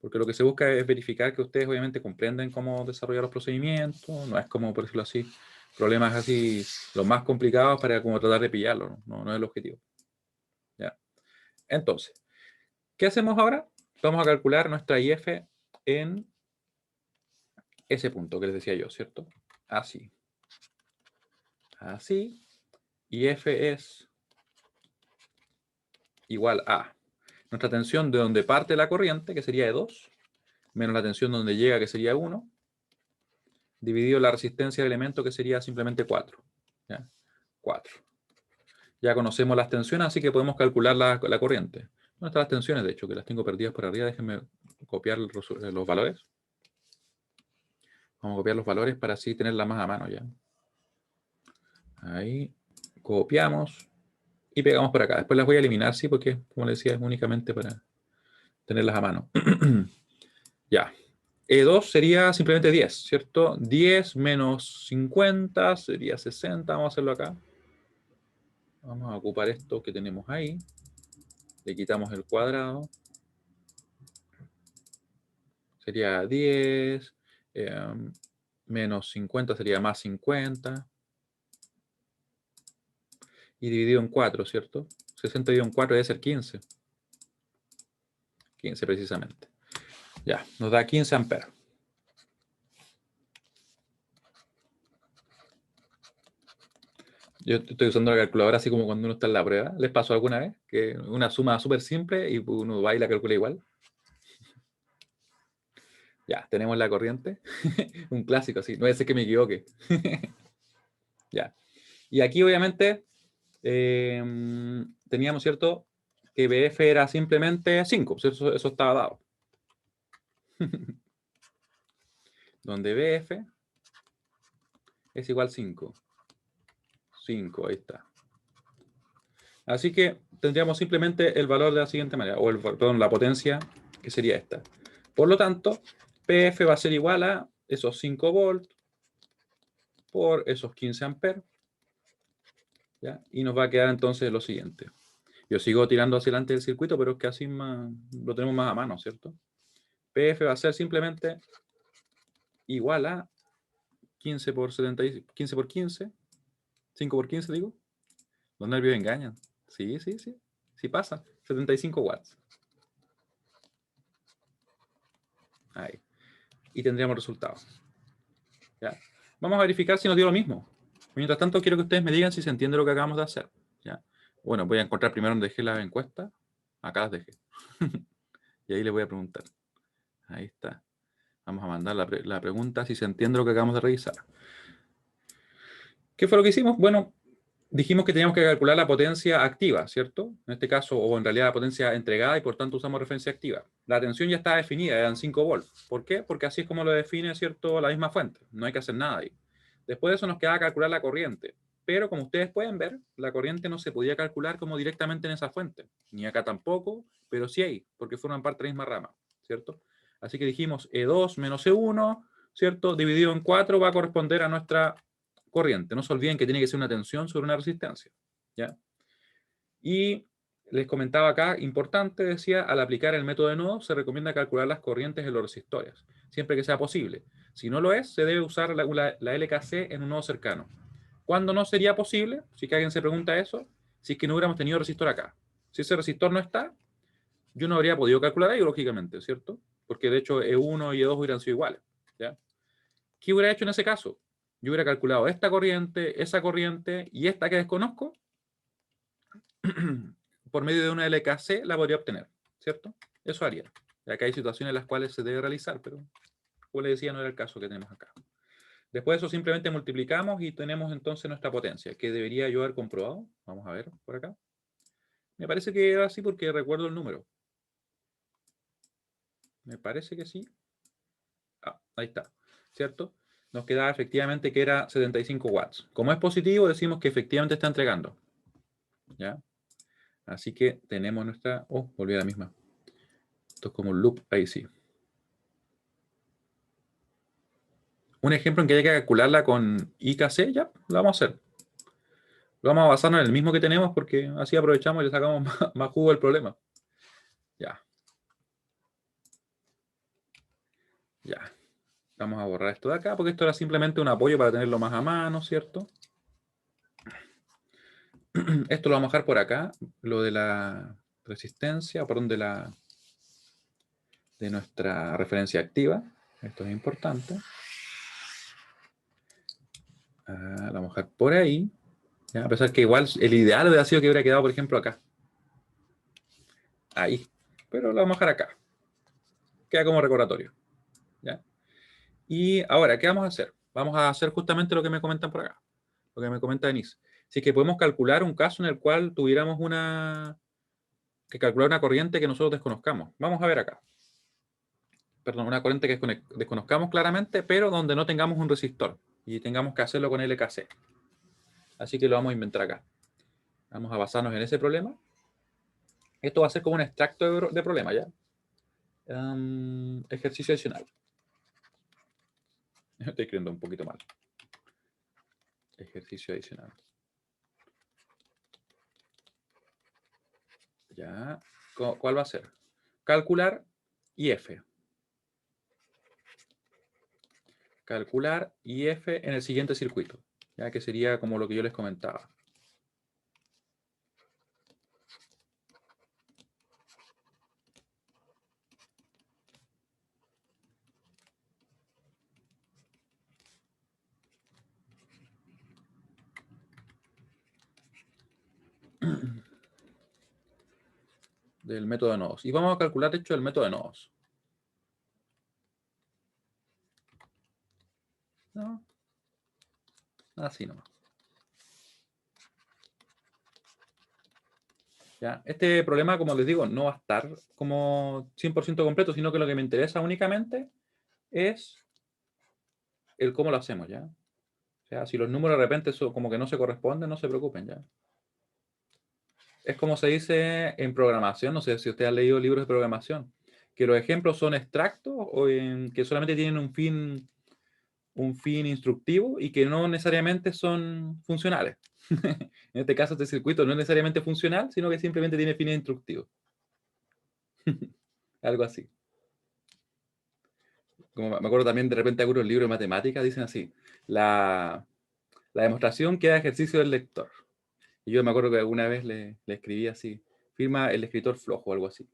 Porque lo que se busca es verificar que ustedes obviamente comprenden cómo desarrollar los procedimientos, no es como, por decirlo así, problemas así, los más complicados para como tratar de pillarlo, no es el objetivo. ¿Ya? Entonces, ¿qué hacemos ahora? Vamos a calcular nuestra IF en ese punto que les decía yo, ¿cierto? Así. Así. IF es igual a nuestra tensión de donde parte la corriente, que sería de 2, menos la tensión donde llega, que sería 1, dividido la resistencia del elemento, que sería simplemente 4. ¿Ya? 4. Ya conocemos las tensiones, así que podemos calcular la corriente. ¿Dónde están las tensiones? De hecho, que las tengo perdidas por arriba. Déjenme copiar los valores. Vamos a copiar los valores para así tenerlas más a mano ya. Ahí. Copiamos. Y pegamos por acá. Después las voy a eliminar, sí, porque, como les decía, es únicamente para tenerlas a mano. Ya. E2 sería simplemente 10, ¿cierto? 10 menos 50 sería 60. Vamos a hacerlo acá. Vamos a ocupar esto que tenemos ahí. Le quitamos el cuadrado. Sería 10. Menos 50 sería más 50. Y dividido en 4, ¿cierto? 60 dividido en 4 debe ser 15. 15 precisamente. Ya, nos da 15 amperes. Yo estoy usando la calculadora así como cuando uno está en la prueba. ¿Les pasó alguna vez? Que una suma súper simple y uno va y la calcula igual. Ya, tenemos la corriente. Un clásico, así. No es que me equivoque. Ya. Y aquí, obviamente, teníamos, ¿cierto? Que BF era simplemente 5. Eso estaba dado. donde BF es igual a 5. 5, ahí está. Así que tendríamos simplemente el valor de la siguiente manera, o perdón, la potencia, que sería esta. Por lo tanto, PF va a ser igual a esos 5 volts por esos 15 amperes, ¿ya? Y nos va a quedar entonces lo siguiente. Yo sigo tirando hacia adelante del circuito, pero es que así lo tenemos más a mano, ¿cierto? PF va a ser simplemente igual a 15 por 15 por 15, 5 por 15, digo. Los nervios engañan. Sí, sí, sí. Sí pasa. 75 watts. Ahí. Y tendríamos resultados. ¿Ya? Vamos a verificar si nos dio lo mismo. Mientras tanto, quiero que ustedes me digan si se entiende lo que acabamos de hacer. ¿Ya? Bueno, voy a encontrar primero donde dejé las encuestas. Acá las dejé. Y ahí les voy a preguntar. Ahí está. Vamos a mandar la pregunta si se entiende lo que acabamos de revisar. ¿Qué fue lo que hicimos? Bueno, dijimos que teníamos que calcular la potencia activa, ¿cierto? En este caso, o en realidad la potencia entregada, y por tanto usamos referencia activa. La tensión ya estaba definida, eran 5 volts. ¿Por qué? Porque así es como lo define, ¿cierto?, la misma fuente. No hay que hacer nada ahí. Después de eso nos quedaba calcular la corriente. Pero como ustedes pueden ver, la corriente no se podía calcular como directamente en esa fuente. Ni acá tampoco, pero sí ahí, porque forman parte de la misma rama, ¿cierto? Así que dijimos E2 menos E1, ¿cierto? Dividido en 4 va a corresponder a nuestra corriente. No se olviden que tiene que ser una tensión sobre una resistencia, ¿ya? Y les comentaba acá, importante, decía, al aplicar el método de nodo se recomienda calcular las corrientes de los resistores, siempre que sea posible. Si no lo es, se debe usar la LKC en un nodo cercano. ¿Cuándo no sería posible? Si que alguien se pregunta eso, si es que no hubiéramos tenido resistor acá. Si ese resistor no está, yo no habría podido calcular ahí, lógicamente, ¿cierto? Porque de hecho E1 y E2 hubieran sido iguales, ¿ya? ¿Qué hubiera hecho en ese caso? Yo hubiera calculado esta corriente, esa corriente y esta que desconozco, por medio de una LKC la podría obtener, ¿cierto? Eso haría. Y acá hay situaciones en las cuales se debe realizar, pero como les decía, no era el caso que tenemos acá. Después de eso simplemente multiplicamos y tenemos entonces nuestra potencia, que debería yo haber comprobado. Vamos a ver por acá. Me parece que era así porque recuerdo el número. Me parece que sí. Ah, ahí está, ¿cierto? Nos quedaba efectivamente que era 75 watts. Como es positivo, decimos que efectivamente está entregando, ¿ya? Así que tenemos nuestra... Oh, volví a la misma. Esto es como un loop, ahí sí. Un ejemplo en que hay que calcularla con IKC, ya, lo vamos a hacer. Lo vamos a basarnos en el mismo que tenemos porque así aprovechamos y le sacamos más jugo al problema. Ya. Ya. Vamos a borrar esto de acá porque esto era simplemente un apoyo para tenerlo más a mano, ¿cierto? Esto lo vamos a dejar por acá, lo de la resistencia, perdón, de nuestra referencia activa. Esto es importante. Lo vamos a dejar por ahí. ¿Ya? A pesar que igual el ideal hubiera sido que hubiera quedado, por ejemplo, acá. Ahí. Pero lo vamos a dejar acá. Queda como recordatorio. ¿Ya? Y ahora, ¿qué vamos a hacer? Vamos a hacer justamente lo que me comentan por acá. Lo que me comenta Denise. Así que podemos calcular un caso en el cual tuviéramos que calcular una corriente que nosotros desconozcamos. Vamos a ver acá. Perdón, una corriente que desconozcamos claramente, pero donde no tengamos un resistor y tengamos que hacerlo con LKC. Así que lo vamos a inventar acá. Vamos a basarnos en ese problema. Esto va a ser como un extracto de problema, ¿ya? Ejercicio adicional. Estoy escribiendo un poquito mal. Ejercicio adicional. Ya. ¿Cuál va a ser? Calcular IF. Calcular IF en el siguiente circuito, ya que sería como lo que yo les comentaba. Del método de nodos. Y vamos a calcular, de hecho, el método de nodos. ¿No? Así nomás. ¿Ya? Este problema, como les digo, no va a estar como 100% completo, sino que lo que me interesa únicamente es el cómo lo hacemos, ¿ya? O sea, si los números de repente son como que no se corresponden, no se preocupen, ¿ya? Es como se dice en programación, no sé si usted ha leído libros de programación, que los ejemplos son extractos o que solamente tienen un fin instructivo y que no necesariamente son funcionales. En este caso, este circuito no es necesariamente funcional, sino que simplemente tiene fines instructivos. Algo así. Como me acuerdo también de repente algunos libros de matemáticas dicen así, la demostración queda ejercicio del lector. Y yo me acuerdo que alguna vez le escribí así, firma el escritor flojo o algo así.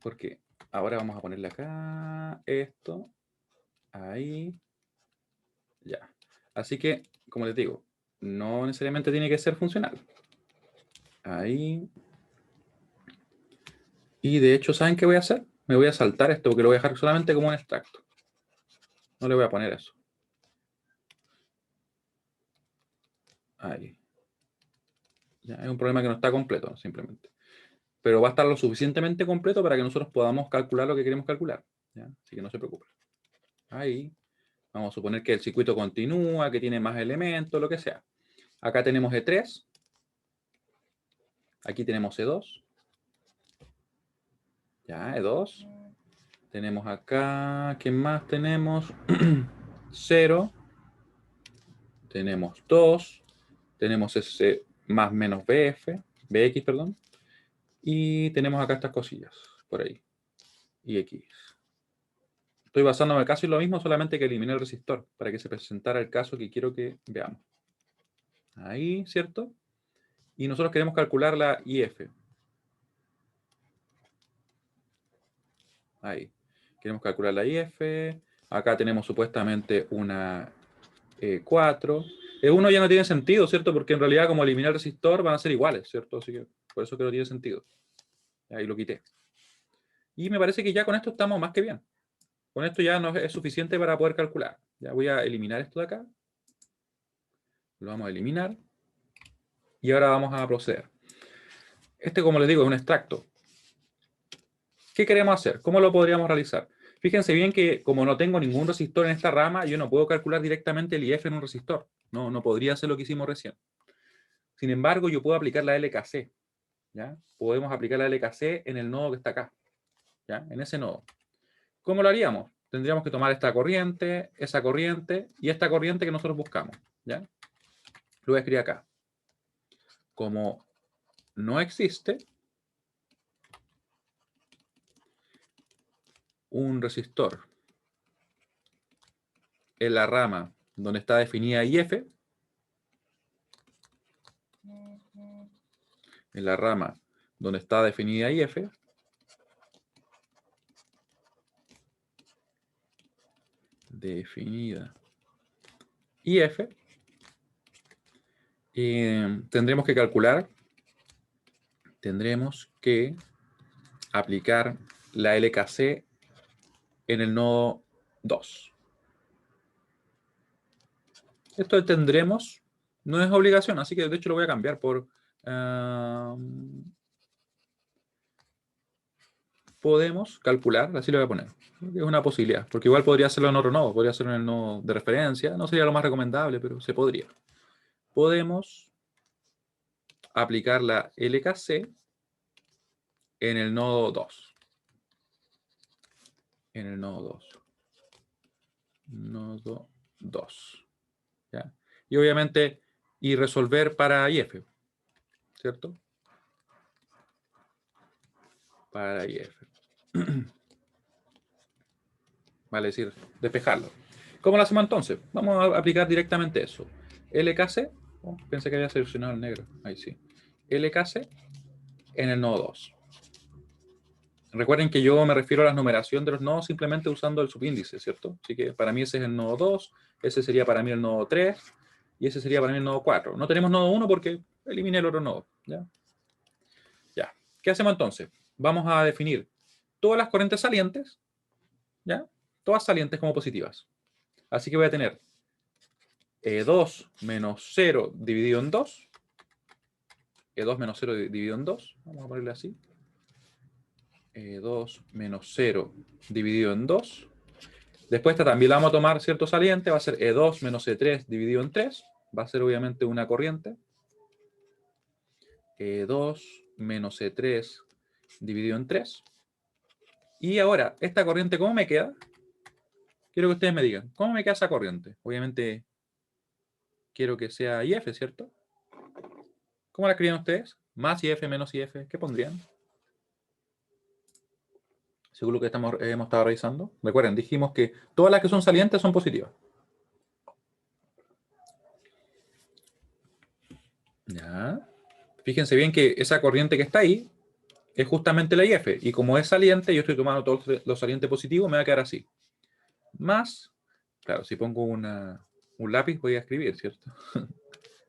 Porque ahora vamos a ponerle acá esto, ahí, ya. Así que, como les digo, no necesariamente tiene que ser funcional. Ahí. Y de hecho, ¿saben qué voy a hacer? Me voy a saltar esto porque lo voy a dejar solamente como un extracto. No le voy a poner eso. Ahí. Ya, es un problema que no está completo, simplemente. Pero va a estar lo suficientemente completo para que nosotros podamos calcular lo que queremos calcular. ¿Ya? Así que no se preocupen. Ahí. Vamos a suponer que el circuito continúa, que tiene más elementos, lo que sea. Acá tenemos E3. Aquí tenemos E2. Ya, E2. Tenemos acá, ¿qué más tenemos? 0. Tenemos 2. Tenemos ese más menos BX, perdón. Y tenemos acá estas cosillas, por ahí. Y X. Estoy basándome casi en lo mismo, solamente que eliminé el resistor, para que se presentara el caso que quiero que veamos. Ahí, ¿cierto? Y nosotros queremos calcular la IF. Ahí. Queremos calcular la IF. Acá tenemos supuestamente una E4. E1 ya no tiene sentido, ¿cierto? Porque en realidad como eliminar el resistor van a ser iguales, ¿cierto? Así que por eso que no tiene sentido. Ahí lo quité. Y me parece que ya con esto estamos más que bien. Con esto ya nos es suficiente para poder calcular. Ya voy a eliminar esto de acá. Lo vamos a eliminar. Y ahora vamos a proceder. Este, como les digo, es un extracto. ¿Qué queremos hacer? ¿Cómo lo podríamos realizar? Fíjense bien que como no tengo ningún resistor en esta rama, yo no puedo calcular directamente el IF en un resistor. No podría hacer lo que hicimos recién. Sin embargo, yo puedo aplicar la LKC. ¿Ya? Podemos aplicar la LKC en el nodo que está acá. ¿Ya? En ese nodo. ¿Cómo lo haríamos? Tendríamos que tomar esta corriente, esa corriente y esta corriente que nosotros buscamos. ¿Ya? Lo voy a escribir acá. Como no existe un resistor en la rama donde está definida IF, en la rama donde está definida IF, definida IF, tendremos que calcular, tendremos que aplicar la LKC en el nodo 2. Esto tendremos, no es obligación, así que de hecho lo voy a cambiar por podemos calcular, así lo voy a poner. Es una posibilidad, porque igual podría hacerlo en otro nodo, podría hacerlo en el nodo de referencia, no sería lo más recomendable, pero se podría. Podemos aplicar la LKC en el nodo 2. En el nodo 2. Nodo 2. ¿Ya? Y obviamente, y resolver para IF, ¿cierto? Para IF. Vale, es decir, despejarlo. ¿Cómo lo hacemos entonces? Vamos a aplicar directamente eso. LKC, oh, pensé que había seleccionado el negro, ahí sí. LKC en el nodo 2. Recuerden que yo me refiero a la numeración de los nodos simplemente usando el subíndice, ¿cierto? Así que para mí ese es el nodo 2, ese sería para mí el nodo 3 y ese sería para mí el nodo 4. No tenemos nodo 1 porque eliminé el otro nodo. ¿Ya? Ya. ¿Qué hacemos entonces? Vamos a definir todas las corrientes salientes, ¿ya? Todas salientes como positivas. Así que voy a tener E2 menos 0 dividido en 2. E2 menos 0 dividido en 2. Vamos a ponerle así. E2 menos 0 dividido en 2. Después esta también la vamos a tomar cierto saliente, va a ser E2 menos E3 dividido en 3. Va a ser obviamente una corriente. E2 menos E3 dividido en 3. Y ahora, ¿esta corriente cómo me queda? Quiero que ustedes me digan, ¿cómo me queda esa corriente? Obviamente quiero que sea IF, ¿cierto? ¿Cómo la escriben ustedes? Más IF, menos IF, ¿qué pondrían? Según lo que hemos estado revisando. Recuerden, dijimos que todas las que son salientes son positivas. Ya. Fíjense bien que esa corriente que está ahí es justamente la IF. Y como es saliente, yo estoy tomando todos los salientes positivos, me va a quedar así. Más, claro, si pongo un lápiz voy a escribir, ¿cierto?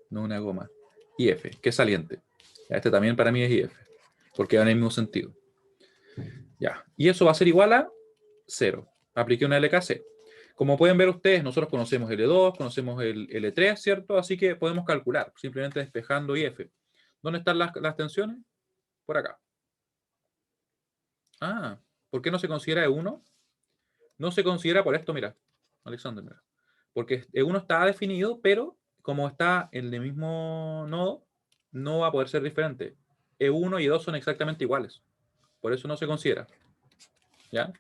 No una goma. IF, que es saliente. Este también para mí es IF, porque va en el mismo sentido. Ya. Y eso va a ser igual a 0. Apliqué una LKC. Como pueden ver ustedes, nosotros conocemos L2, conocemos el L3, ¿cierto? Así que podemos calcular, simplemente despejando IF. ¿Dónde están las tensiones? Por acá. Ah, ¿por qué no se considera E1? No se considera por esto, mira, Alexander, mira. Porque E1 está definido, pero como está en el mismo nodo, no va a poder ser diferente. E1 y E2 son exactamente iguales. Por eso no se considera. ¿Ya?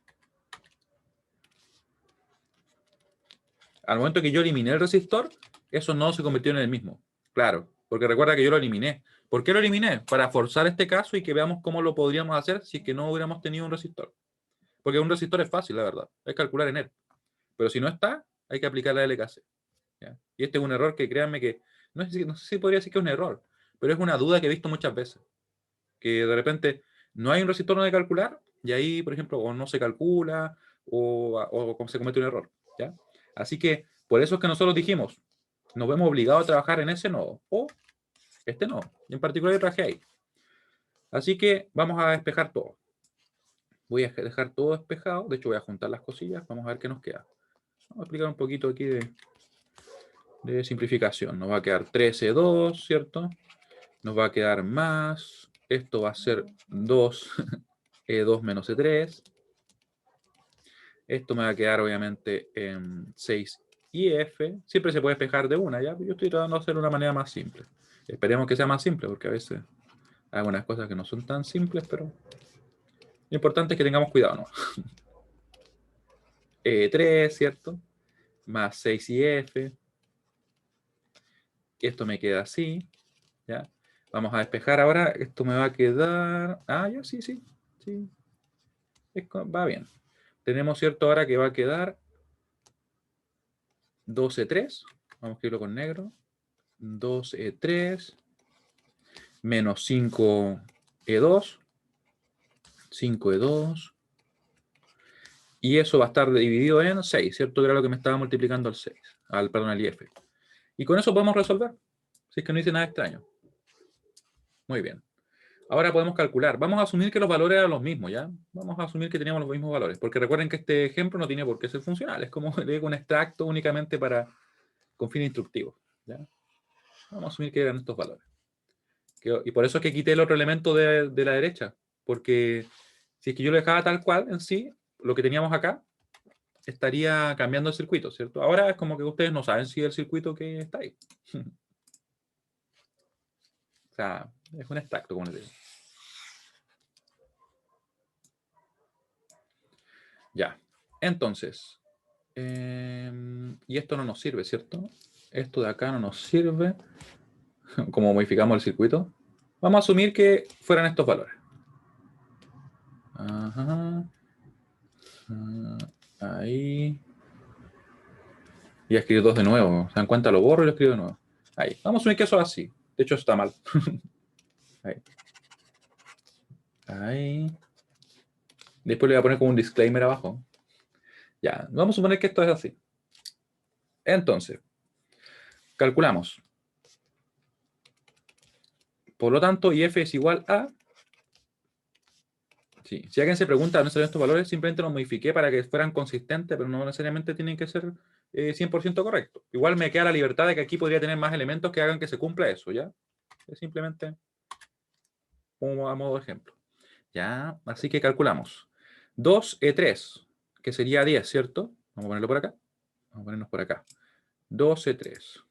Al momento que yo eliminé el resistor, eso no se convirtió en el mismo. Claro, porque recuerda que yo lo eliminé. ¿Por qué lo eliminé? Para forzar este caso y que veamos cómo lo podríamos hacer si es que no hubiéramos tenido un resistor. Porque un resistor es fácil, la verdad. Es calcular en él. Pero si no está, hay que aplicar la LKC. ¿Ya? Y este es un error que créanme que, no sé si podría decir que es un error, pero es una duda que he visto muchas veces. Que de repente no hay un resistor donde calcular y ahí, por ejemplo, o no se calcula o se comete un error. ¿Ya? Así que por eso es que nosotros dijimos, nos vemos obligados a trabajar en ese nodo o este nodo. Y en particular yo trabajé ahí. Así que vamos a despejar todo. Voy a dejar todo despejado. De hecho, voy a juntar las cosillas. Vamos a ver qué nos queda. Vamos a explicar un poquito aquí de simplificación. Nos va a quedar 13,2, ¿cierto? Nos va a quedar más. Esto va a ser 2, E2 menos E3. Esto me va a quedar obviamente en 6 IF. Siempre se puede despejar de una, ¿ya? Yo estoy tratando de hacerlo de una manera más simple. Esperemos que sea más simple, porque a veces hay algunas cosas que no son tan simples, pero lo importante es que tengamos cuidado, ¿no? E3, ¿cierto? Más 6 IF. Esto me queda así, ¿ya? Vamos a despejar ahora. Esto me va a quedar... Ah, ya, sí, sí. Sí. Va bien. Tenemos, ¿cierto? Ahora que va a quedar 2E3. Vamos a escribirlo con negro. 2E3 menos 5E2. 5E2. Y eso va a estar dividido en 6, ¿cierto? Que era lo que me estaba multiplicando al 6. Perdón, al IF. Y con eso podemos resolver. Si es que no hice nada extraño. Muy bien. Ahora podemos calcular. Vamos a asumir que los valores eran los mismos, ¿ya? Vamos a asumir que teníamos los mismos valores. Porque recuerden que este ejemplo no tiene por qué ser funcional. Es como le digo un extracto únicamente con fines instructivos, ¿ya? Vamos a asumir que eran estos valores. Y por eso es que quité el otro elemento de la derecha. Porque si es que yo lo dejaba tal cual en sí, lo que teníamos acá, estaría cambiando el circuito, ¿cierto? Ahora es como que ustedes no saben si el circuito que está ahí. O sea, es un extracto, como les digo. Ya. Entonces, y esto no nos sirve, ¿cierto? Esto de acá no nos sirve. Como modificamos el circuito. Vamos a asumir que fueran estos valores. Ajá. Ahí. Y escribir dos de nuevo. ¿Se dan cuenta? Lo borro y lo escribo de nuevo. Ahí. Vamos a asumir que eso es así. De hecho, eso está mal. Ahí. Ahí. Después le voy a poner como un disclaimer abajo. Ya. Vamos a suponer que esto es así. Entonces, calculamos. Por lo tanto, IF es igual a... Sí. Si alguien se pregunta dónde salen estos valores, simplemente los modifiqué para que fueran consistentes, pero no necesariamente tienen que ser 100% correctos. Igual me queda la libertad de que aquí podría tener más elementos que hagan que se cumpla eso, ¿ya? Es simplemente como a modo de ejemplo. ¿Ya? Así que calculamos. 2E3, que sería 10, ¿cierto? Vamos a ponerlo por acá. Vamos a ponernos por acá. 2E3.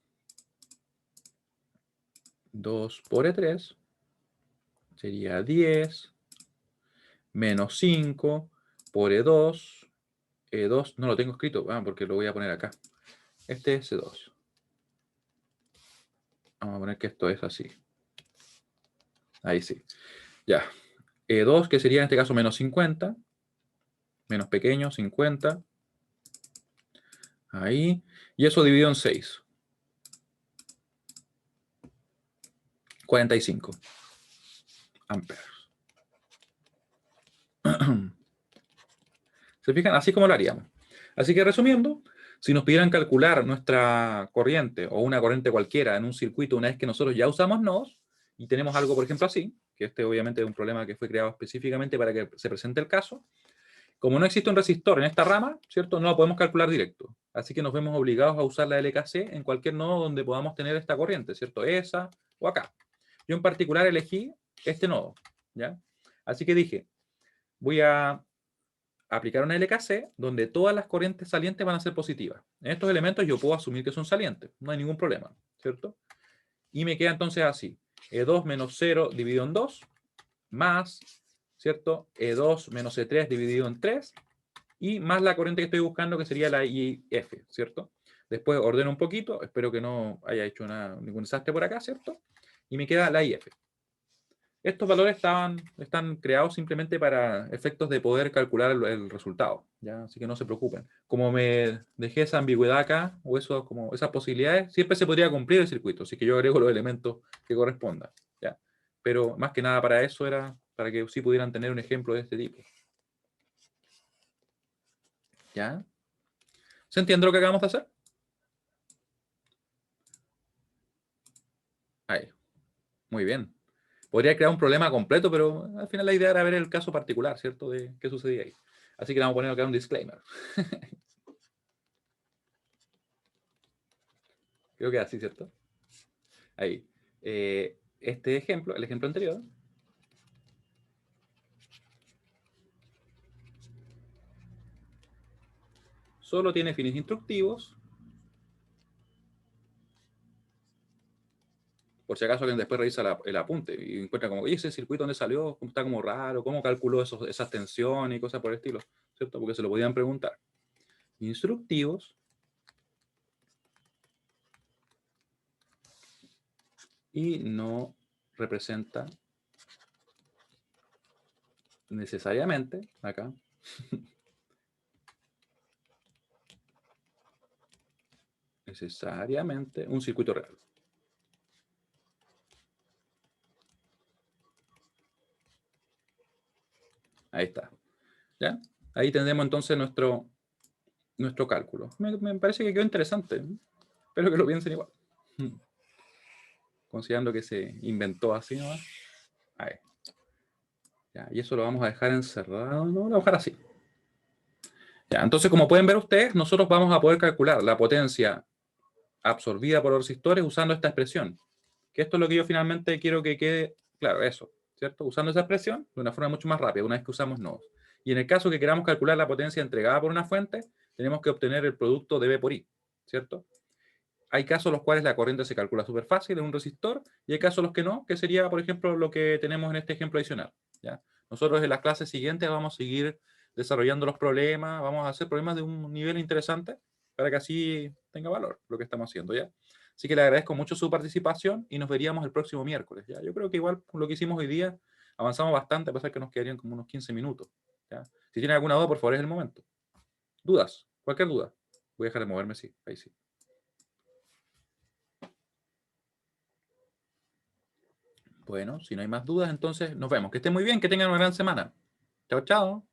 2 por E3 sería 10 menos 5 por E2. E2 no lo tengo escrito, porque lo voy a poner acá. Este es E2. Vamos a poner que esto es así. Ahí sí. Ya. E2, que sería en este caso menos 50. Menos pequeño, 50. Ahí. Y eso dividido en 6. 45 amperes. ¿Se fijan? Así como lo haríamos. Así que resumiendo, si nos pidieran calcular nuestra corriente o una corriente cualquiera en un circuito una vez que nosotros ya usamos nodos y tenemos algo, por ejemplo, así, que este obviamente es un problema que fue creado específicamente para que se presente el caso, como no existe un resistor en esta rama, ¿cierto? No lo podemos calcular directo. Así que nos vemos obligados a usar la LKC en cualquier nodo donde podamos tener esta corriente, ¿cierto? Esa o acá. Yo en particular elegí este nodo, ¿ya? Así que dije, voy a aplicar una LKC donde todas las corrientes salientes van a ser positivas. En estos elementos yo puedo asumir que son salientes, no hay ningún problema, ¿cierto? Y me queda entonces así, E2 menos 0 dividido en 2, más, ¿cierto? E2 menos E3 dividido en 3, y más la corriente que estoy buscando, que sería la IF, ¿cierto? Después ordeno un poquito, espero que no haya hecho ningún desastre por acá, ¿cierto? Y me queda la IF. Estos valores están creados simplemente para efectos de poder calcular el resultado, ¿ya? Así que no se preocupen. Como me dejé esa ambigüedad acá, o eso, como esas posibilidades, siempre se podría cumplir el circuito, así que yo agrego los elementos que correspondan, ¿ya? Pero más que nada para eso era, para que sí pudieran tener un ejemplo de este tipo. ¿Ya? ¿Se entiende lo que acabamos de hacer? Ahí. Muy bien. Podría crear un problema completo, pero al final la idea era ver el caso particular, ¿cierto? De qué sucedía ahí. Así que le vamos a poner acá un disclaimer. Creo que así, ¿cierto? Ahí. Este ejemplo, el ejemplo anterior, solo tiene fines instructivos. Por si acaso alguien después revisa el apunte y encuentra como, oye, ese circuito donde salió, está como raro, cómo calculó esas tensiones y cosas por el estilo, ¿cierto? Porque se lo podían preguntar. Instructivos y no representa necesariamente, acá, necesariamente un circuito real. Ahí está. ¿Ya? Ahí tendremos entonces nuestro cálculo. Me parece que quedó interesante. Espero que lo piensen igual. Considerando que se inventó así nomás. Ahí. Ya, y eso lo vamos a dejar encerrado. No, lo vamos a dejar así. Ya, entonces, como pueden ver ustedes, nosotros vamos a poder calcular la potencia absorbida por los resistores usando esta expresión. Que esto es lo que yo finalmente quiero que quede claro, eso, ¿cierto? Usando esa expresión de una forma mucho más rápida, una vez que usamos nodos. Y en el caso que queramos calcular la potencia entregada por una fuente, tenemos que obtener el producto de B por I, ¿cierto? Hay casos en los cuales la corriente se calcula súper fácil en un resistor y hay casos en los que no, que sería, por ejemplo, lo que tenemos en este ejemplo adicional, ¿ya? Nosotros en las clases siguientes vamos a seguir desarrollando los problemas, vamos a hacer problemas de un nivel interesante para que así tenga valor lo que estamos haciendo, ¿ya? Así que le agradezco mucho su participación y nos veríamos el próximo miércoles, ¿ya? Yo creo que igual con lo que hicimos hoy día avanzamos bastante, a pesar que nos quedarían como unos 15 minutos, ¿ya? Si tienen alguna duda, por favor, es el momento. ¿Dudas? Cualquier duda. Voy a dejar de moverme, sí, ahí sí. Bueno, si no hay más dudas, entonces nos vemos. Que estén muy bien, que tengan una gran semana. Chao, chao.